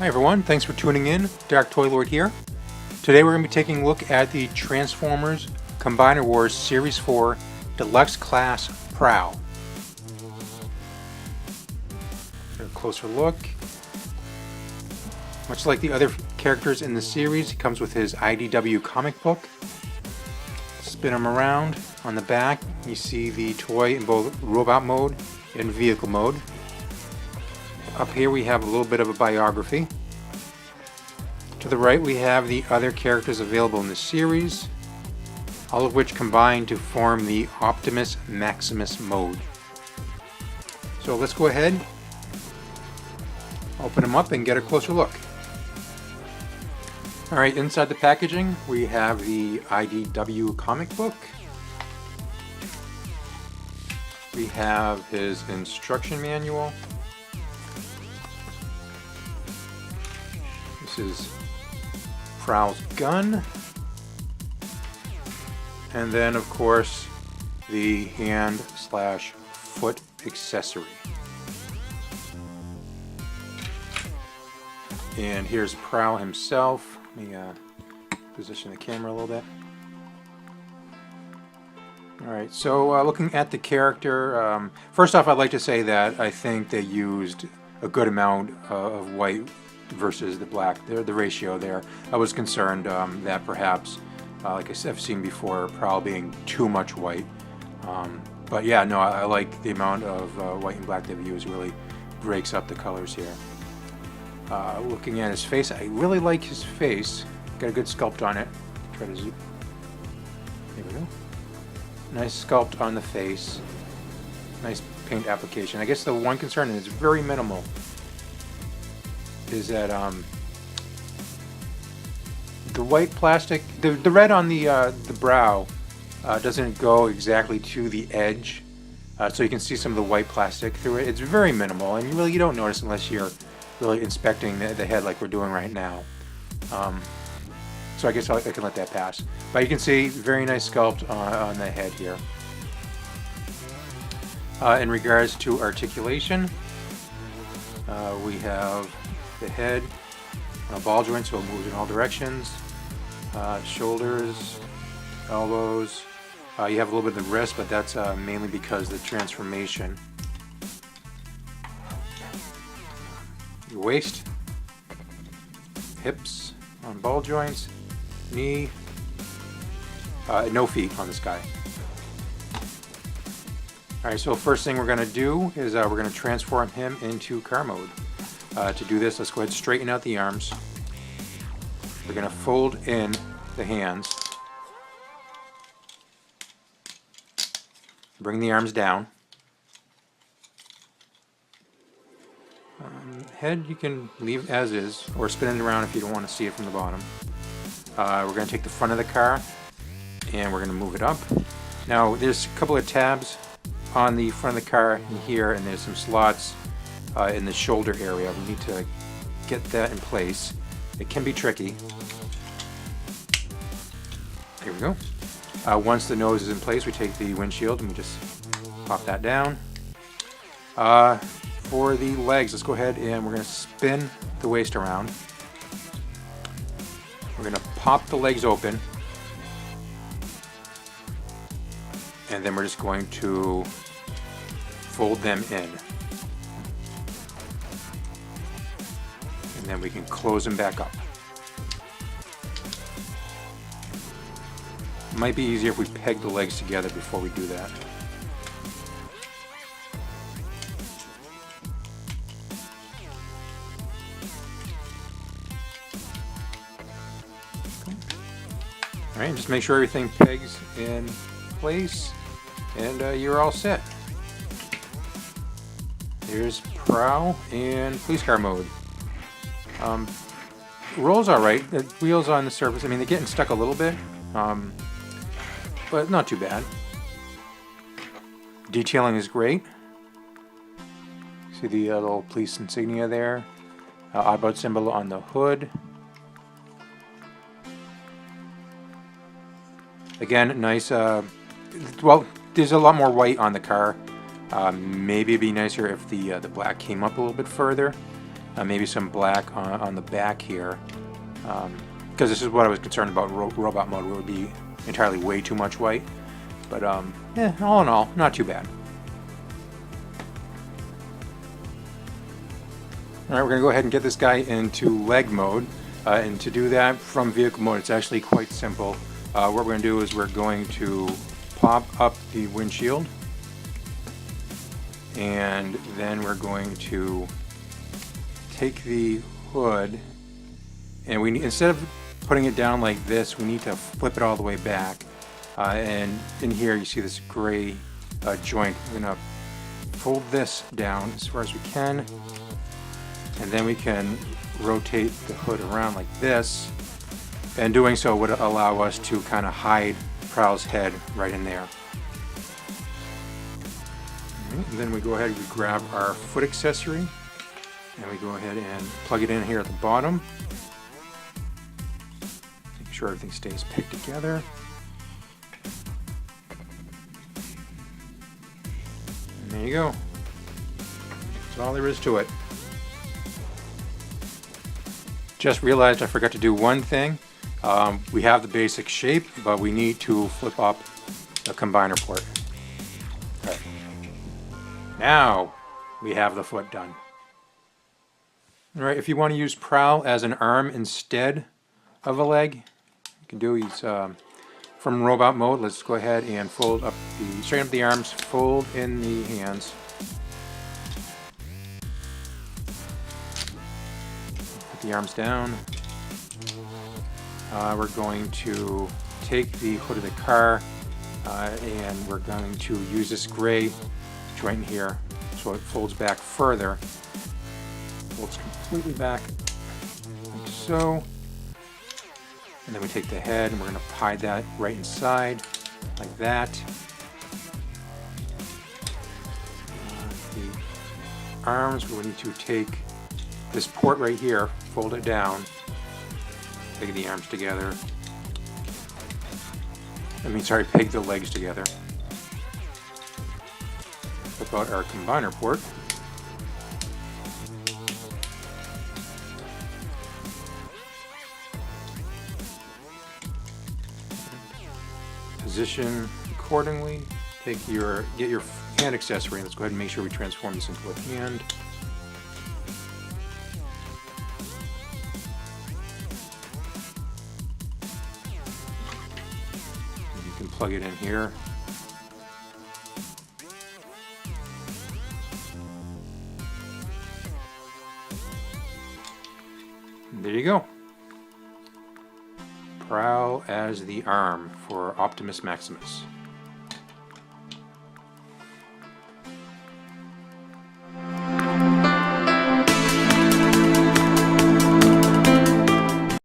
everyone, thanks for tuning in. Darktoylord here. Today we're going to be taking a look at the Transformers Combiner Wars Series 4 Deluxe Class Prowl. A closer look. Much like the other characters in the series, he comes with his IDW comic book. Spin him around. On the back you see the toy in both robot mode and vehicle mode. Up here we have a little bit of a biography. To the right we have the other characters available in the series, all of which combine to form the Optimus Maximus mode. So let's go ahead, open them up and get a closer look. Alright, inside the packaging we have the IDW comic book. We have his instruction manual. This is Prowl's gun. And then of course the hand/foot accessory. And here's Prowl himself. Let me position the camera a little bit. Alright, so looking at the character, first off I'd like to say that I think they used a good amount of white versus the black, the ratio there. I was concerned that perhaps, like I've seen before, Prowl being too much white. But yeah, no, I like the amount of white and black they've used. Really breaks up the colors here. Looking at his face, I really like his face. Got a good sculpt on it. Try to zoom. There we go. Nice sculpt on the face. Nice paint application. I guess the one concern, and it's very minimal, is that the white plastic, the red on the brow doesn't go exactly to the edge, so you can see some of the white plastic through it. It's very minimal, and you don't notice unless you're really inspecting the head like we're doing right now. So I guess I can let that pass. But you can see very nice sculpt on the head here. In regards to articulation, we have the head on a ball joint, so it moves in all directions. Shoulders, elbows. You have a little bit of the wrist, but that's mainly because of the transformation. Your waist, hips on ball joints, knee, no feet on this guy. Alright, so first thing we're going to do is we're going to transform him into car mode. To do this, let's go ahead and straighten out the arms. We're going to fold in the hands. Bring the arms down. Head you can leave as is, or spin it around if you don't want to see it from the bottom. We're going to take the front of the car and we're going to move it up. Now there's a couple of tabs on the front of the car here, and there's some slots in the shoulder area. We need to get that in place. It can be tricky. Here we go. Once the nose is in place, we take the windshield and we just pop that down. For the legs, let's go ahead and we're going to spin the waist around. We're going to pop the legs open, and then we're just going to fold them in. And then we can close them back up. It might be easier if we peg the legs together before we do that. Alright, just make sure everything pegs in place, and you're all set. Here's Prowl in police car mode. Rolls alright. The wheels on the surface, I mean, they're getting stuck a little bit, but not too bad. Detailing is great. See the little police insignia there. Oddbot symbol on the hood. Again, nice, well, there's a lot more white on the car. Maybe it'd be nicer if the black came up a little bit further. maybe some black on the back here, because this is what I was concerned about robot mode, where it would be entirely way too much white. But yeah, all in all, not too bad. Alright, we're going to go ahead and get this guy into leg mode. And to do that from vehicle mode, it's actually quite simple. What we're going to do is we're going to pop up the windshield, and then we're going to take the hood, and instead of putting it down like this, we need to flip it all the way back. And in here you see this gray joint. We're going to fold this down as far as we can, and then we can rotate the hood around like this, and doing so would allow us to kind of hide Prowl's head right in there. And then we go ahead and we grab our foot accessory, and we go ahead and plug it in here at the bottom. Make sure everything stays picked together. And there you go. That's all there is to it. Just realized I forgot to do one thing. We have the basic shape, but we need to flip up the combiner port. Okay. Now we have the foot done. All right, if you want to use Prowl as an arm instead of a leg, you can do these from robot mode. Let's go ahead and straighten up the arms, fold in the hands. The arms down. We're going to take the hood of the car and we're going to use this gray joint here so it folds back further. Folds completely back like so. And then we take the head and we're going to hide that right inside like that. The arms, we need to take this port right here, fold it down, peg the arms together. Peg the legs together. Flip out our combiner port. Position accordingly. Get your hand accessory. Let's go ahead and make sure we transform this into a hand. Plug it in here. And there you go. Prowl as the arm for Optimus Maximus.